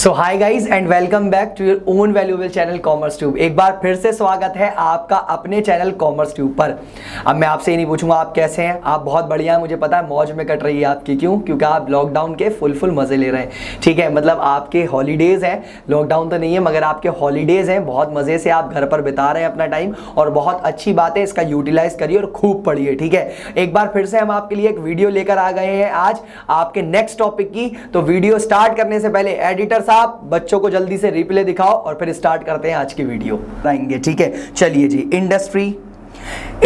So hi guys and welcome back to your own valuable channel commerce tube. एक बार फिर से स्वागत है आपका अपने चैनल कॉमर्स ट्यूब पर। अब मैं आपसे ये नहीं पूछूंगा आप कैसे हैं, आप बहुत बढ़िया हैं, मुझे पता है मौज में कट रही है आपकी। क्यों? क्योंकि आप लॉकडाउन के फुल मजे ले रहे हैं। ठीक है, मतलब आपके हॉलीडेज हैं, लॉकडाउन तो नहीं है मगर आपके हॉलीडेज हैं, बहुत मजे से आप घर पर बिता रहे हैं अपना टाइम और बहुत अच्छी बात है, इसका यूटिलाइज करिए और खूब पढ़िए। ठीक है, एक बार फिर से हम आपके लिए एक वीडियो लेकर आ गए हैं आज आपके नेक्स्ट टॉपिक की। तो वीडियो स्टार्ट करने से पहले एडिटर साहब बच्चों को जल्दी से रिप्ले दिखाओ और फिर स्टार्ट करते हैं आज की वीडियो आएंगे। ठीक है, चलिए जी। Industry,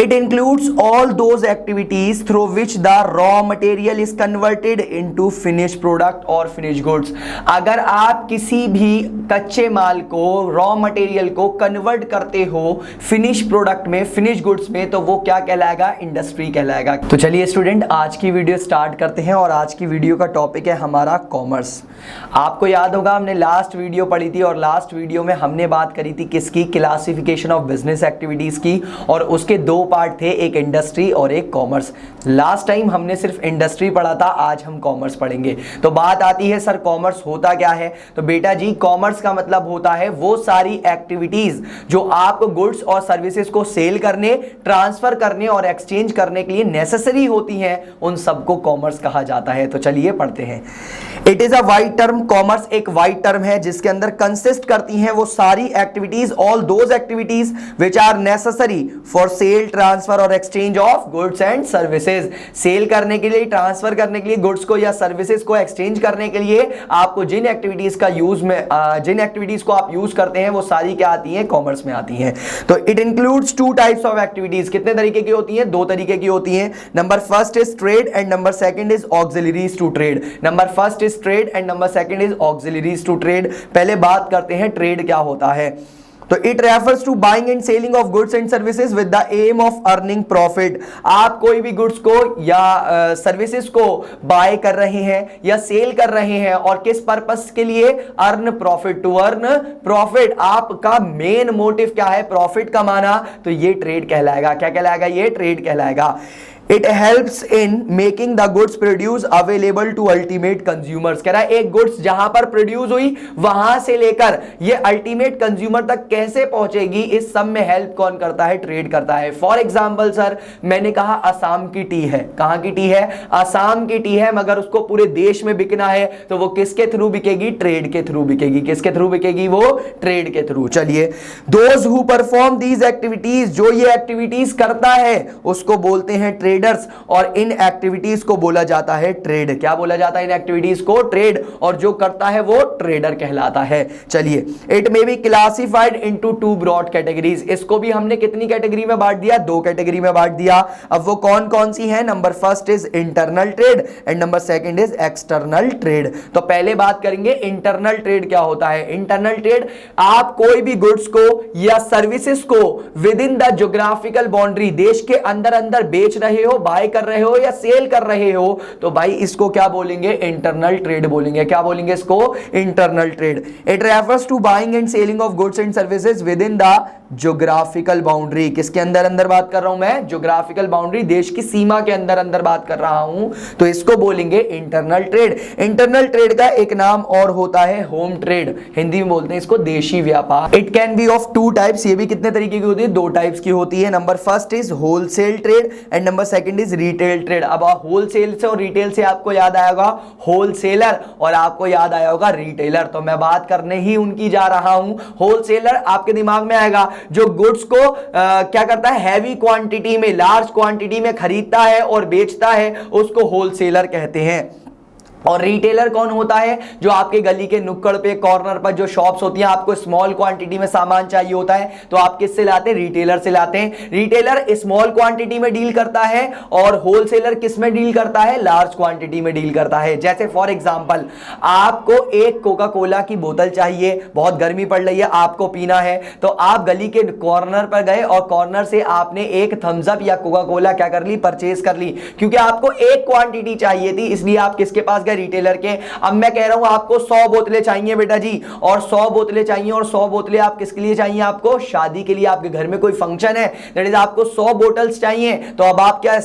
it includes all those activities through which the raw material is converted into finished product or finished goods। अगर आप किसी भी कच्चे माल को, रॉ मटेरियल को कन्वर्ट करते हो फिनिश प्रोडक्ट में, फिनिश गुड्स में, तो वो क्या कहलाएगा? इंडस्ट्री कहलाएगा। तो चलिए स्टूडेंट, आज की वीडियो स्टार्ट करते हैं और आज की वीडियो का टॉपिक है हमारा कॉमर्स। आपको याद होगा हमने लास्ट वीडियो पढ़ी थी और लास्ट वीडियो में हमने बात करी थी किसकी? क्लासिफिकेशन ऑफ बिजनेस एक्टिविटीज की, और उसके दो पार्ट थे, एक इंडस्ट्री और एक कॉमर्स। लास्ट टाइम हमने सिर्फ इंडस्ट्री पढ़ा था, आज हम कॉमर्स पढ़ेंगे। तो बात आती है सर कॉमर्स होता क्या है? तो बेटा जी कॉमर्स का मतलब होता है वो सारी एक्टिविटीज जो आप गुड्स और सर्विसेज को सेल करने, ट्रांसफर करने और एक्सचेंज करने के लिए नेसेसरी होती हैं, उन सबको कॉमर्स कहा जाता है। तो चलिए पढ़ते हैं। It is a wide term. Commerce एक वाइड टर्म है जिसके अंदर कंसिस्ट करती हैं वो सारी activities, all those activities which are necessary for sale, transfer और exchange of goods and services. Sale करने के लिए, ट्रांसफर करने के लिए, गुड्स को या सर्विसेज को एक्सचेंज करने के लिए आपको जिन एक्टिविटीज का यूज में जिन एक्टिविटीज को आप यूज करते हैं वो सारी क्या आती हैं? कॉमर्स में आती हैं। तो it includes two types of activities. कितने तरीके की होती हैं? दो तरीके की होती हैं। Number first is trade and number second is auxiliaries to trade. Number first is trade and number second is auxiliaries to trade. पहले बात करते हैं ट्रेड क्या होता है। तो it refers to buying and selling of goods and services with the aim of earning profit. आप कोई भी गुड्स को या सर्विसेज को बाय कर रहे हैं या सेल कर रहे हैं और किस पर्पस के लिए? Earn profit, to earn profit. आपका मेन मोटिव क्या है? प्रॉफिट कमाना। तो ये ट्रेड कहलाएगा। क्या कहलाएगा? ये ट्रेड कहलाएगा। It helps in making the goods produce available to ultimate consumers। कह रहा है एक गुड्स जहां पर प्रोड्यूस हुई वहां से लेकर ये अल्टीमेट कंज्यूमर तक कैसे पहुंचेगी, इस सब में हेल्प कौन करता है? ट्रेड करता है। फॉर एग्जांपल सर, मैंने कहा असम की टी है। कहां की टी है? असम की टी है, मगर उसको पूरे देश में बिकना है तो वो किसके थ्रू बिकेगी? ट्रेड के थ्रू बिकेगी। किसके थ्रू बिकेगी? वो ट्रेड के थ्रू। चलिए, those who perform these activities, जो ये एक्टिविटीज करता है उसको बोलते हैं ट्रेड और इन एक्टिविटीज को बोला जाता है ट्रेड। क्या बोला जाता है? इन एक्टिविटीज को ट्रेड, और जो करता है वो ट्रेडर कहलाता है। चलिए, it may be classified into two broad categories. इसको भी हमने कितनी कैटेगरी में बांट दिया? दो कैटेगरी में बांट दिया। अब वो कौन कौन सी है? Number first is internal trade and number second is external trade. तो पहले बात करेंगे इंटरनल ट्रेड क्या होता है। इंटरनल ट्रेड, आप कोई भी गुड्स को या सर्विसेज को with in the geographical boundary, देश के अंदर अंदर बेच रहे हो, बाय कर रहे हो या सेल कर रहे हो, तो भाई इसको क्या बोलेंगे? इंटरनल ट्रेड बोलेंगे। क्या बोलेंगे इसको? Internal trade. It refers to buying and selling of goods and services within the geographical boundary. किसके अंदर अंदर बात कर रहा हूं मैं? ज्योग्राफिकल बाउंड्री, देश की सीमा के अंदर अंदर बात कर रहा हूं, तो इसको बोलेंगे इंटरनल ट्रेड। इंटरनल ट्रेड का एक नाम और होता है होम ट्रेड, हिंदी में बोलते हैं इसको देशी व्यापार। It can be of two types. ये भी कितने तरीके की होती है? दो टाइप्स की होती है। Number first is wholesale trade and number second is retail trade. अब होलसेल से और रिटेल से आपको याद आएगा होलसेलर और आपको याद आया होगा रिटेलर, तो मैं बात करने ही उनकी जा रहा हूं। होलसेलर आपके दिमाग में आएगा जो गुड्स को क्या करता है? हैवी क्वांटिटी में, लार्ज क्वांटिटी में खरीदता है और बेचता है, उसको होलसेलर कहते हैं। और रिटेलर कौन होता है? जो आपके गली के नुक्कड़ पे, कॉर्नर पर जो शॉप्स होती हैं, आपको स्मॉल क्वांटिटी में सामान चाहिए होता है तो आप किससे लाते हैं? रिटेलर से लाते हैं। रिटेलर स्मॉल क्वांटिटी में डील करता है और होलसेलर किस में डील करता है? लार्ज क्वांटिटी में डील करता है। जैसे फॉर एग्जांपल, आपको एक कोका कोला की बोतल चाहिए, बहुत गर्मी पड़ रही है, आपको पीना है, तो आप गली के कॉर्नर पर गए और कॉर्नर से आपने एक थम्स अप या कोका कोला क्या कर ली? परचेज कर ली, क्योंकि आपको एक क्वांटिटी चाहिए थी, इसलिए आप किसके पास गए रिटेलर के। अब मैं कह रहा हूं आपको 100 बोतलें चाहिए बेटा जी, और 100 बोतलें चाहिए, और 100 बोतलें आप किसके लिए चाहिए? आपको शादी के लिए, आपके घर में कोई फंक्शन है, दैट इज आपको 100 बोतल्स चाहिए। तो अब आप क्या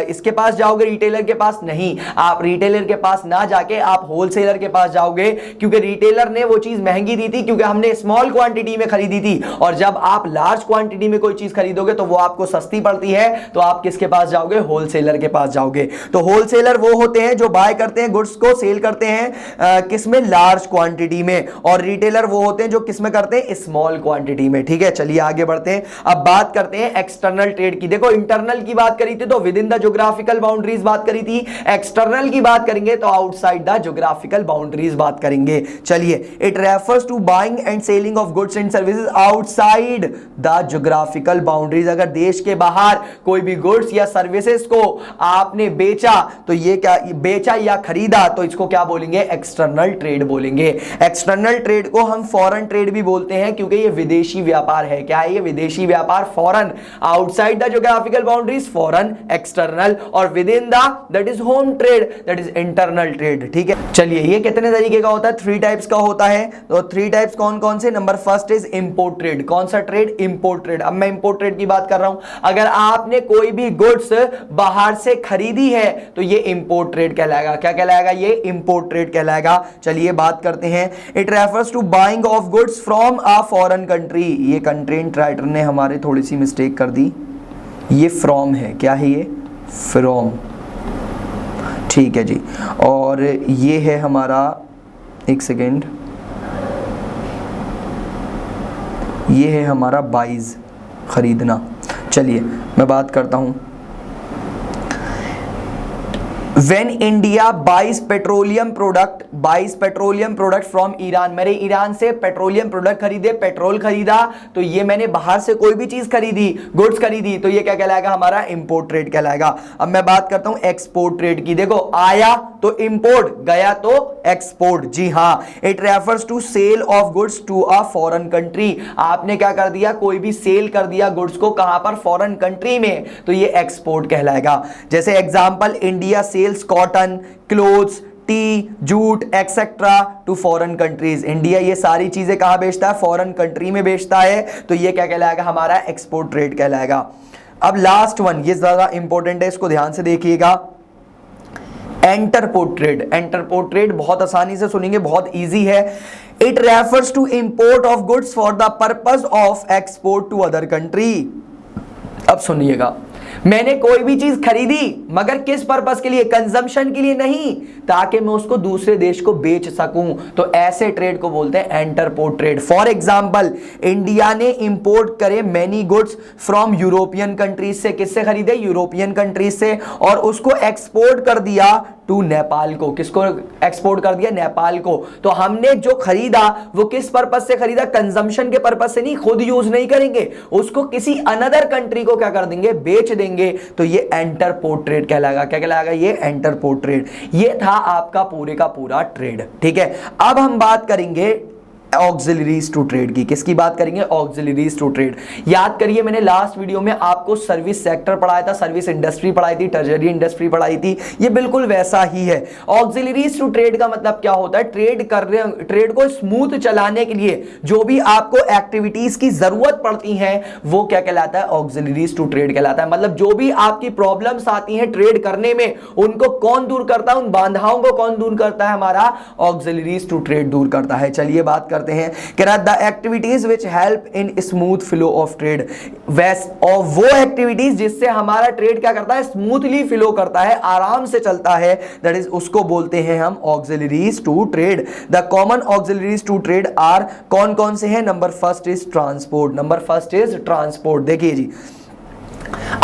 इसके पास जाओगे रिटेलर के पास? नहीं, आप रिटेलर के पास ना जाके आप होलसेलर के पास जाओगे, क्योंकि रिटेलर ने वो चीज महंगी दी थी क्योंकि हमने स्मॉल क्वांटिटी में खरीदी थी, और जब आप लार्ज क्वांटिटी में कोई चीज खरीदोगे तो वो आपको सस्ती पड़ती है, तो आप किसके पास जाओगे? होलसेलर के पास जाओगे। तो होलसेलर वो होते हैं जो बाय करते हैं गुड्स को, सेल करते हैं किसमें? लार्ज क्वांटिटी में, और रिटेलर वो होते हैं जो किसमें करते हैं? स्मॉल क्वांटिटी में। ठीक है, चलिए आगे बढ़ते हैं। अब बात करते हैं एक्सटर्नल ट्रेड की। देखो, इंटरनल की बात करी थी तो with in the geographical boundaries बात करी थी, एक्सटर्नल की बात करेंगे तो आउटसाइड द ज्योग्राफिकल बाउंड्रीज बात करेंगे। चलिए, it refers to buying and selling of goods and services outside the geographical boundaries. अगर देश के बाहर कोई भी गुड्स या सर्विसेज को आपने बेचा, तो ये क्या बेचा या खरीदा, तो इसको क्या बोलेंगे? एक्सटर्नल ट्रेड बोलेंगे। एक्सटर्नल ट्रेड को हम फॉरेन ट्रेड भी बोलते हैं, क्योंकि ये विदेशी व्यापार है। क्या है ये? विदेशी व्यापार। Foreign, outside the geographical boundaries foreign, external, और within the that is home trade, that is internal trade. ठीक है, चलिए, ये कितने तरीके का होता है? 3 टाइप्स का होता है। तो 3 टाइप्स कौन कौन से? Number first is import trade. कौन सा ट्रेड? Import trade. अब मैं इंपोर्ट ट्रेड की बात कर रहा हूं। अगर आपने कोई भी गुड्स बाहर से खरीदी है तो ये इंपोर्ट ट्रेड कहलाएगा। क्या कहलाएगा? ये इंपोर्ट ट्रेड कहलाएगा। चलिए बात करते हैं। It refers to buying of goods from a foreign country. ये कंटेंट राइटर ने हमारे थोड़ी सी मिस्टेक कर दी, ये फ्रॉम है। क्या है ये? फ्रॉम। ठीक है जी, और ये है हमारा, एक सेकेंड, ये है हमारा बाइज, खरीदना। चलिए मैं बात करता हूं। When India buys petroleum product from Iran, मेरे ईरान से पेट्रोलियम प्रोडक्ट खरीदे, पेट्रोल खरीदा, तो ये मैंने बाहर से कोई भी चीज खरीदी, गुड्स खरीदी, तो ये क्या कहलाएगा? हमारा इंपोर्ट ट्रेड कहलाएगा। अब मैं बात करता हूं एक्सपोर्ट ट्रेड की। देखो, आया तो इंपोर्ट, गया तो एक्सपोर्ट। जी हाँ, it refers to sale of goods to a foreign country. आपने क्या कर दिया? कोई भी सेल कर दिया गुड्स को, कहां पर? फॉरेन कंट्री में, तो ये एक्सपोर्ट कहलाएगा। जैसे example, India sells cotton, clothes, tea, jute etcetera to foreign countries. India ये सारी चीजें कहां बेचता है? फॉरेन कंट्री में बेचता है, तो ये क्या कहलाएगा? हमारा एक्सपोर्ट ट्रेड कहलाएगा। अब लास्ट वन, ये ज्यादा इंपॉर्टेंट है, इसको ध्यान से देखिएगा। एंटरपोर्ट ट्रेड। एंटरपोर्ट ट्रेड बहुत आसानी से सुनेंगे, बहुत इजी है। It refers to import of goods for the purpose of export to other country. अब सुनिएगा, मैंने कोई भी चीज खरीदी, मगर किस पर्पस के लिए? कंजम्पशन के लिए नहीं, ताकि मैं उसको दूसरे देश को बेच सकूं, तो ऐसे ट्रेड को बोलते हैं एंटरपोर्ट ट्रेड। फॉर एग्जांपल, इंडिया ने इंपोर्ट करे many goods from European countries से। किससे खरीदे? यूरोपियन कंट्रीज से, और उसको एक्सपोर्ट कर दिया टू नेपाल को। किसको एक्सपोर्ट कर दिया? नेपाल को। तो हमने जो खरीदा वो किस पर्पस से खरीदा? कंजम्पशन के पर्पस से नहीं, खुद यूज नहीं करेंगे, उसको किसी अनदर कंट्री को क्या कर देंगे? बेच देंगे, तो ये एंटरपोर्ट ट्रेड कहलाएगा। क्या कहलाएगा? ये एंटरपोर्ट ट्रेड। ये था आपका पूरे का पूरा ट्रेड। ठीक है, अब हम बात करेंगे ऑक्सिलरीज टू ट्रेड की। किसकी बात करेंगे? Auxiliaries to trade. याद करिए, मैंने लास्ट वीडियो में आपको सर्विस सेक्टर पढ़ाया था, सर्विस इंडस्ट्री पढ़ाई थी, टर्शरी इंडस्ट्री पढ़ाई थी, ये बिल्कुल वैसा ही है। ऑक्सिलरीज टू ट्रेड का मतलब क्या होता है? ट्रेड को स्मूथ चलाने के लिए जो भी आपको एक्टिविटीज की जरूरत पड़ती है, वो क्या कहलाता है? ऑक्सिलरीज टू ट्रेड कहलाता है। मतलब जो भी आपकी प्रॉब्लम्स आती हैं ट्रेड करने में, उनको कौन दूर करता है? उन बाधाओं को कौन दूर करता है? हमारा ऑक्सिलरीज टू ट्रेड दूर करता है। चलिए बात करते हैं कि the activities which help in smooth flow of trade. और वो एक्टिविटीज जिससे हमारा ट्रेड क्या करता है? स्मूथली फ्लो करता है, आराम से चलता है, दैट इज उसको बोलते हैं हम auxiliaries to trade. The common auxiliaries to trade are, कौन कौन से हैं? Number first is transport. Number first is transport. देखिए जी,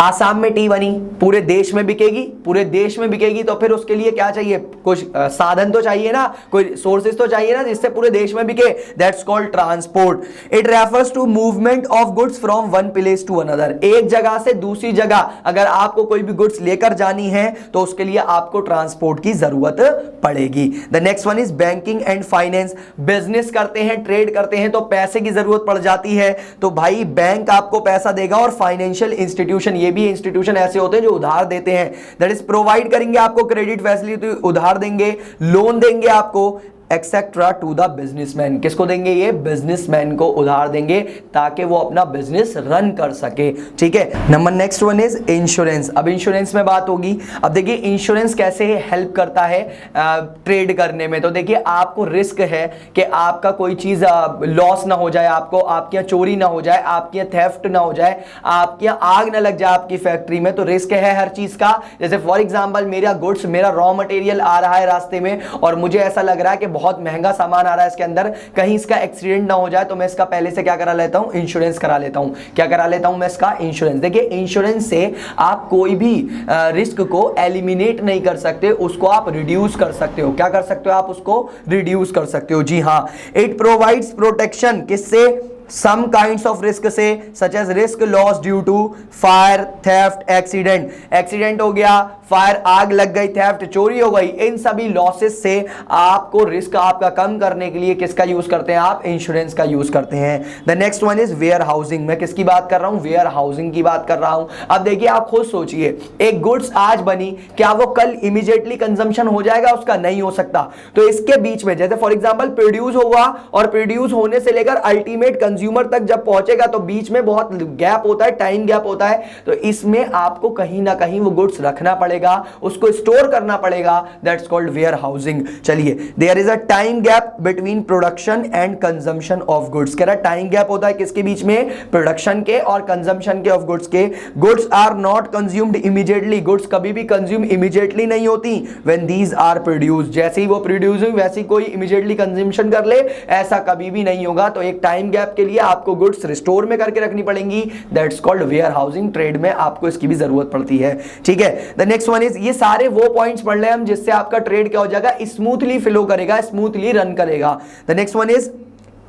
आसाम में टी बनी, पूरे देश में बिकेगी, पूरे देश में बिकेगी, तो फिर उसके लिए क्या चाहिए? कुछ साधन तो चाहिए ना, कोई सोर्सेस तो चाहिए ना, जिससे पूरे देश में बिके, that's called transport. It refers to movement of goods from one place to another. एक जगह से दूसरी जगह अगर आपको कोई भी गुड्स लेकर जानी है तो उसके लिए आपको ट्रांसपोर्ट की जरूरत पड़ेगी। The next one is banking and finance. Business करते हैं, ट्रेड करते हैं, तो पैसे की जरूरत पड़ जाती है, तो भाई बैंक आपको पैसा देगा और फाइनेंशियल इंस्टीट्यूशन इंस्टीट्यूशन, ये भी इंस्टीट्यूशन ऐसे होते हैं जो उधार देते हैं, दैट इज प्रोवाइड करेंगे आपको क्रेडिट फैसिलिटी, उधार देंगे, लोन देंगे आपको एक्सेट्रा टू द बिजनेसमैन। किसको देंगे? ये बिजनेसमैन को उधार देंगे ताकि वो अपना बिजनेस रन कर सके। ठीक है, number next one is insurance. अब इंश्योरेंस में बात होगी। अब देखिए इंश्योरेंस कैसे हेल्प करता है ट्रेड करने में। तो देखिए आपको रिस्क है कि आपका कोई चीज लॉस ना हो जाए, आपको आपके यहाँ चोरी ना हो जाए, आपके यहाँ थेफ्ट ना हो जाए, आपके यहाँ आग ना लग जाए आपकी फैक्ट्री में, तो रिस्क है हर चीज का। जैसे फॉर एग्जांपल मेरा गुड्स, मेरा रॉ मटेरियल आ रहा है रास्ते में और मुझे ऐसा लग रहा है कि बहुत महंगा सामान आ रहा है इसके अंदर, कहीं इसका एक्सीडेंट ना हो जाए, तो मैं इसका पहले से क्या करा लेता हूं? इंश्योरेंस करा लेता हूं। क्या करा लेता हूं मैं? इसका इंश्योरेंस। देखिए इंश्योरेंस से आप कोई भी रिस्क को एलिमिनेट नहीं कर सकते, उसको आप रिड्यूस कर सकते हो। क्या कर सकते हो? आप उसको रिड्यूस कर सकते हो। जी हां, इट प्रोवाइड्स प्रोटेक्शन किससे? some kinds of risk से, such as risk loss due to fire, theft, accident। Accident हो गया, फायर आग लग गई, थेफ्ट चोरी हो गई, इन सभी लॉसेस से आपको रिस्क आपका कम करने के लिए किसका यूज करते हैं आप? इंश्योरेंस का यूज करते हैं। The next one is warehousing. मैं किसकी बात कर रहा हूं? वेयर हाउसिंग की बात कर रहा हूं। अब देखिए आप खुद सोचिए, एक गुड्स आज बनी, क्या वो कल इमीडिएटली कंजम्पशन हो जाएगा? उसका नहीं हो सकता। तो इसके बीच में जैसे फॉर एग्जांपल प्रोड्यूस हुआ और प्रोड्यूस होने से लेकर अल्टीमेट कंज्यूमर तक जब पहुंचेगा तो बीच में बहुत गैप होता है, टाइम गैप होता है। तो इसमें आपको कहीं ना कहीं वो गुड्स रखना पड़ेगा, उसको स्टोर करना पड़ेगा, दैट्स कॉल्ड वेयर हाउसिंग। चलिए, there is a time gap between production and consumption of goods. कह रहा टाइम गैप होता है किसके बीच में? प्रोडक्शन के और कंजम्पशन के ऑफ गुड्स के। Goods are not consumed immediately. Goods कभी भी कंज्यूम इमीडिएटली नहीं होती व्हेन दीज आर प्रोड्यूस्ड। जैसे ही वो प्रोड्यूस हुई वैसे ही कोई इमीडिएटली कंजम्पशन कर ले, ऐसा कभी भी नहीं होगा। तो एक टाइम गैप के लिए आपको गुड्स स्टोर में करके रखनी पड़ेंगी, that's called warehousing. Trade में आपको इसकी भी जरूरत पड़ती है। ठीक है, द नेक्स्ट वन इज, ये सारे वो पॉइंट्स पढ़ ले हम जिससे आपका ट्रेड क्या हो जाएगा? स्मूथली फ्लो करेगा, स्मूथली रन करेगा। The next one is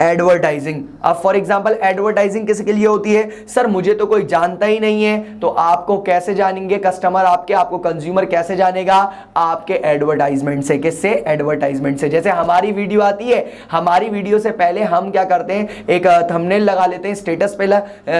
advertising. अब फॉर एग्जांपल एडवर्टाइजिंग किसके लिए होती है? सर मुझे तो कोई जानता ही नहीं है, तो आपको कैसे जानेंगे कस्टमर आपके, आपको कंज्यूमर कैसे जानेगा? आपके एडवर्टाइजमेंट से। किससे? एडवर्टाइजमेंट से। जैसे हमारी वीडियो आती है, हमारी वीडियो से पहले हम क्या करते हैं? एक थंबनेल लगा लेते हैं स्टेटस पे,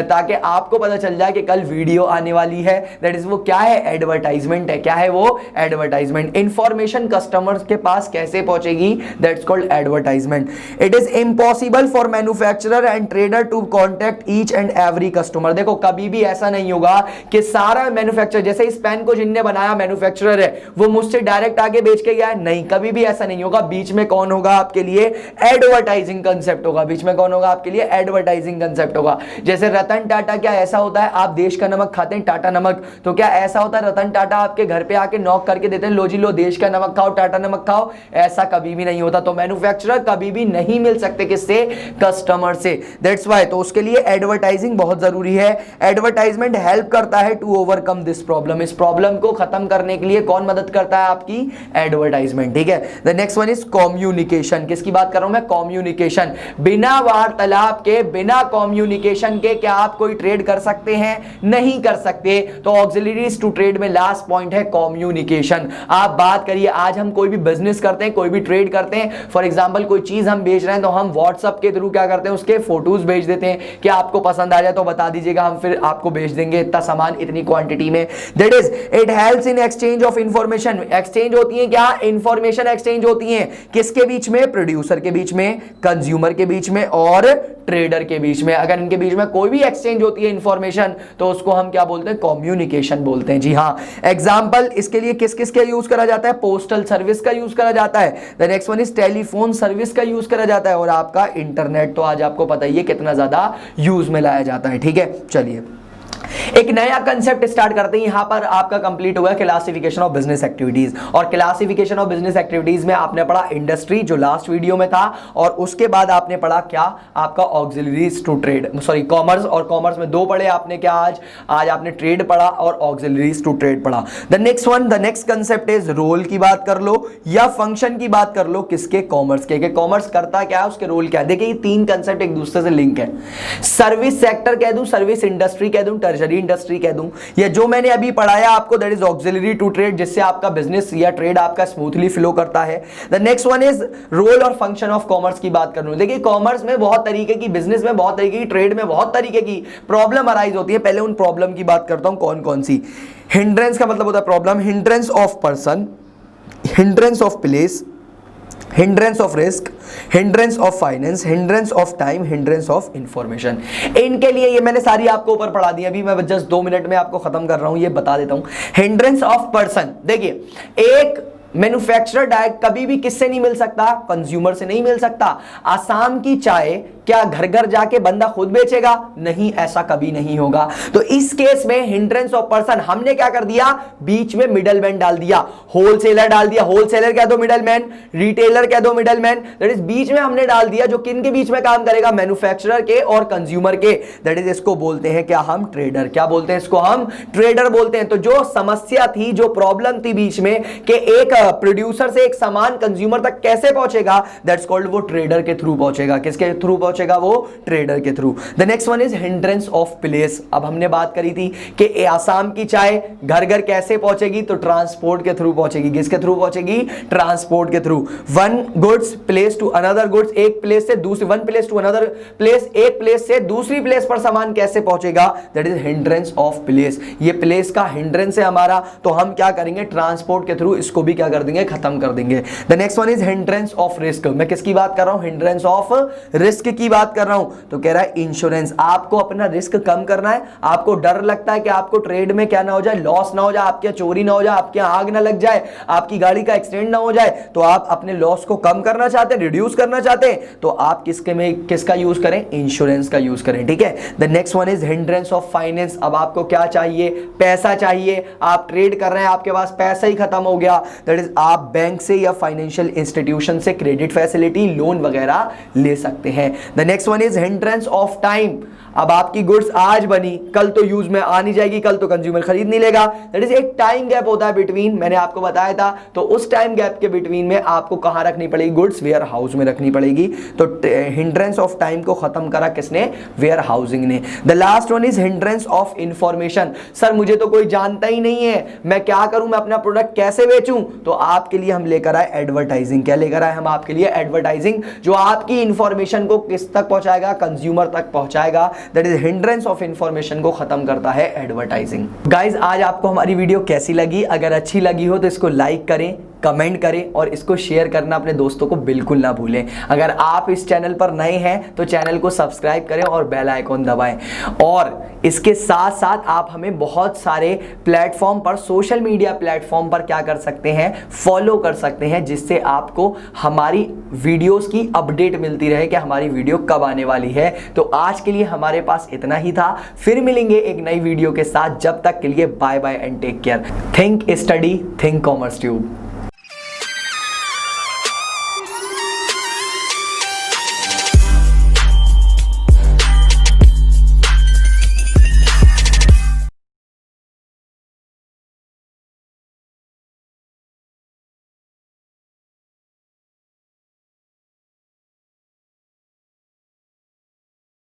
ताकि आपको पता चल जाए कि कल वीडियो आने वाली है। दैट इज वो क्या है? एडवर्टाइजमेंट है। क्या है वो? एडवर्टाइजमेंट। इंफॉर्मेशन कस्टमर्स के पास कैसे पहुंचेगी? That's called advertisement. It is impossible for manufacturer and trader to contact each and every customer. देखो कभी भी ऐसा नहीं होगा कि सारा मैन्युफैक्चरर, जैसे इस पेन को जिनने बनाया मैन्युफैक्चरर है, वो मुझसे डायरेक्ट आगे बेच के गया है, नहीं, कभी भी ऐसा नहीं होगा। बीच में कौन होगा आपके लिए? एडवर्टाइजिंग कंसेप्ट होगा। बीच में कौन होगा आपके लिए? एडवर्टाइजिंग कंसेप्ट होगा। जैसे रतन टाटा, क्या ऐसा होता है आप देश का नमक खाते हैं, टाटा नमक, तो क्या ऐसा होता है रतन टाटा आपके घर पे आके नॉक करके देते हैं, लो जी लो देश का नमक खाओ, टाटा नमक खाओ? ऐसा कभी भी नहीं होता। तो मैन्युफैक्चरर कभी भी नहीं मिल सकते किससे? कस्टमर से। दैट्स व्हाई, तो उसके लिए एडवर्टाइजिंग बहुत जरूरी है। एडवर्टाइजमेंट हेल्प करता है टू ओवरकम दिस प्रॉब्लम। इस प्रॉब्लम को खत्म करने के लिए कौन मदद करता है? आपकी एडवर्टाइजमेंट। ठीक है, the next one is communication. किसकी बात कर रहा हूं मैं? कम्युनिकेशन। बिना वार्तालाप के, बिना कम्युनिकेशन के क्या आप कोई ट्रेड कर सकते हैं? नहीं कर सकते। तो ऑक्सिलरीज टू ट्रेड में लास्ट पॉइंट है कम्युनिकेशन। आप बात करिए, आज हम कोई भी बिजनेस करते हैं, कोई भी ट्रेड करते हैं, फॉर एग्जांपल कोई चीज हम बेच रहे हैं, तो हम व्हाट्सएप के थ्रू क्या करते हैं? उसके फोटोज भेज देते हैं कि आपको पसंद आ जाए तो बता दीजिएगा, हम फिर आपको भेज देंगे इतना सामान इतनी क्वांटिटी में। That is it helps in exchange of information. Exchange होती है क्या? इंफॉर्मेशन एक्सचेंज होती है। किसके बीच में? प्रोड्यूसर के बीच में, कंज्यूमर के बीच में और ट्रेडर के बीच में। अगर इनके बीच में कोई भी एक्सचेंज होती है इंफॉर्मेशन, तो उसको हम क्या बोलते हैं? कम्युनिकेशन बोलते हैं। जी हाँ, एग्जांपल इसके लिए किस किस का यूज करा जाता है? पोस्टल सर्विस का यूज करा जाता है। The next one is telephone service का यूज करा जाता है, और आपका इंटरनेट तो आज आपको पता ही है कितना ज्यादा यूज में लाया जाता है। ठीक है, चलिए एक नया कंसेप्ट स्टार्ट करते हैं। यहां पर आपका कंप्लीट हुआ क्लासिफिकेशन ऑफ बिजनेस एक्टिविटीज, और क्लासिफिकेशन ऑफ बिजनेस एक्टिविटीज में आपने पढ़ा इंडस्ट्री जो लास्ट वीडियो में था, और उसके बाद आपने पढ़ा क्या? आपका auxiliaries to trade, sorry commerce, और कॉमर्स में दो पढ़े आपने क्या? आज आपने ट्रेड पढ़ा और ऑक्सिलरीज टू ट्रेड पढ़ा। The next one, the next concept is role की बात कर लो या फंक्शन की बात कर लो। किसके? कॉमर्स के। कॉमर्स करता क्या है, उसके रोल क्या है। देखिए ये तीन कंसेप्ट एक दूसरे से लिंक है। सर्विस सेक्टर कह दूं, सर्विस इंडस्ट्री कह दूं, टर्शरी इंडस्ट्री कह दूं, या जो मैंने अभी पढ़ाया आपको that is auxiliary to trade, जिससे आपका बिजनेस या ट्रेड आपका स्मूथली फ्लो करता है। The next one is role और फंक्शन ऑफ कॉमर्स की बात करूं। देखिए कॉमर्स में बहुत तरीके की, बिजनेस में बहुत तरीके की, ट्रेड में बहुत तरीके की प्रॉब्लम अराइज होती है। पहले उन प्रॉब्लम की बात करता हूं कौन कौन सी। हिंड्रेंस का मतलब होता है problem, hindrance of person, hindrance of place, hindrance of risk, hindrance of finance, hindrance of time, hindrance of information. इनके लिए ये मैंने सारी आपको ऊपर पढ़ा दी, अभी मैं जस्ट 2 मिनट में आपको खत्म कर रहा हूं, ये बता देता हूं। हिंड्रेंस ऑफ पर्सन, देखिए एक मैन्युफैक्चरर डायरेक्ट कभी भी किससे नहीं मिल सकता, कंज्यूमर से नहीं मिल सकता। आसाम की चाय क्या घर घर जाके बंदा खुद बेचेगा? नहीं, ऐसा कभी नहीं होगा। तो इस केस में हिंड्रेंस ऑफ पर्सन हमने क्या कर दिया, बीच में मिडलमैन डाल दिया, होलसेलर डाल दिया। होलसेलर कह दो मिडलमैन, रिटेलर कह दो मिडलमैन, दैट इज बीच में हमने डाल दिया, जो किन के बीच में काम करेगा, मैन्युफैक्चरर के और कंज्यूमर के। दैट इज इसको बोलते हैं क्या हम, ट्रेडर। क्या बोलते हैं इसको हम, ट्रेडर बोलते हैं। तो जो समस्या थी, जो प्रॉब्लम थी बीच में कि एक प्रोड्यूसर से एक सामान कंज्यूमर तक कैसे पहुंचेगा, दैट्स कॉल्ड, वो ट्रेडर के थ्रू पहुंचेगा। किसके थ्रू पहुंचेगा? वो ट्रेडर के through. The next one is hindrance of place. अब हमने बात करी थी कि आसाम की चाय घर घर कैसे पहुंचेगी, तो ट्रांसपोर्ट के थ्रू पहुंचेगी। किसके थ्रू पहुंचेगी? ट्रांसपोर्ट के through. One goods place to another goods, एक प्लेस से दूसरी, one place to another place, एक प्लेस से दूसरी प्लेस पर सामान कैसे पहुंचेगा, that is hindrance of place. ये प्लेस का हिंड्रेंस है हमारा, तो हम क्या करेंगे, ट्रांसपोर्ट के थ्रू इसको भी क्या कर देंगे, खत्म कर देंगे। The next one is hindrance of risk. मैं किसकी बात कर रहा हूं, हिंड्रेंस ऑफ रिस्क की बात कर रहा हूं। तो कह रहा है इंश्योरेंस, आपको अपना रिस्क कम करना है, आपको डर लगता है कि आपको ट्रेड में क्या ना हो जाए, लॉस ना हो जाए, आपके चोरी ना हो जाए, आपके आग ना लग जाए, आपकी गाड़ी का एक्सीडेंट ना हो जाए, तो आप अपने लॉस को कम करना चाहते हैं, रिड्यूस करना चाहते हैं, तो आप किसका यूज करें, इंश्योरेंस का यूज करें। ठीक है। The next one is hindrance of finance. अब आपको क्या चाहिए, पैसा चाहिए, आप ट्रेड कर रहे हैं, आपके पास पैसा ही खत्म हो गया, दैट इज आप बैंक से या फाइनेंशियल इंस्टीट्यूशन से क्रेडिट फैसिलिटी, लोन वगैरह ले सकते हैं। The next one is hindrance of time. अब आपकी गुड्स आज बनी, कल तो यूज में आ नहीं जाएगी, कल तो कंज्यूमर खरीद नहीं लेगा, दैट इज एक टाइम गैप होता है बिटवीन, मैंने आपको बताया था। तो उस टाइम गैप के बिटवीन में आपको कहां रखनी पड़ेगी, गुड्स वेयर हाउस में रखनी पड़ेगी। तो हिंड्रेंस ऑफ टाइम को खत्म करा किसने, वेयर हाउसिंग ने। The last one is hindrance of information. Sir मुझे तो कोई जानता ही नहीं है, मैं क्या करूं, मैं अपना प्रोडक्ट कैसे बेचूं, तो आपके लिए हम लेकर आए एडवर्टाइजिंग। क्या लेकर आए हम आपके लिए, एडवर्टाइजिंग, जो आपकी इंफॉर्मेशन को किस तक पहुंचाएगा, कंज्यूमर तक पहुंचाएगा। That is hindrance of information को खत्म करता है एडवर्टाइजिंग। गाइज आज आपको हमारी वीडियो कैसी लगी? अगर अच्छी लगी हो तो इसको लाइक करें, कमेंट करें और इसको शेयर करना अपने दोस्तों को बिल्कुल ना भूलें। अगर आप इस चैनल पर नए हैं तो चैनल को सब्सक्राइब करें और बेल आइकॉन दबाएं। और इसके साथ साथ आप हमें बहुत सारे प्लेटफॉर्म पर, सोशल मीडिया प्लेटफॉर्म पर क्या कर सकते हैं, फॉलो कर सकते हैं, जिससे आपको हमारी वीडियोस की अपडेट मिलती रहे कि हमारी वीडियो कब आने वाली है। तो आज के लिए हमारे पास इतना ही था, फिर मिलेंगे एक नई वीडियो के साथ। जब तक के लिए bye bye and take care. Think study, think commerce tube.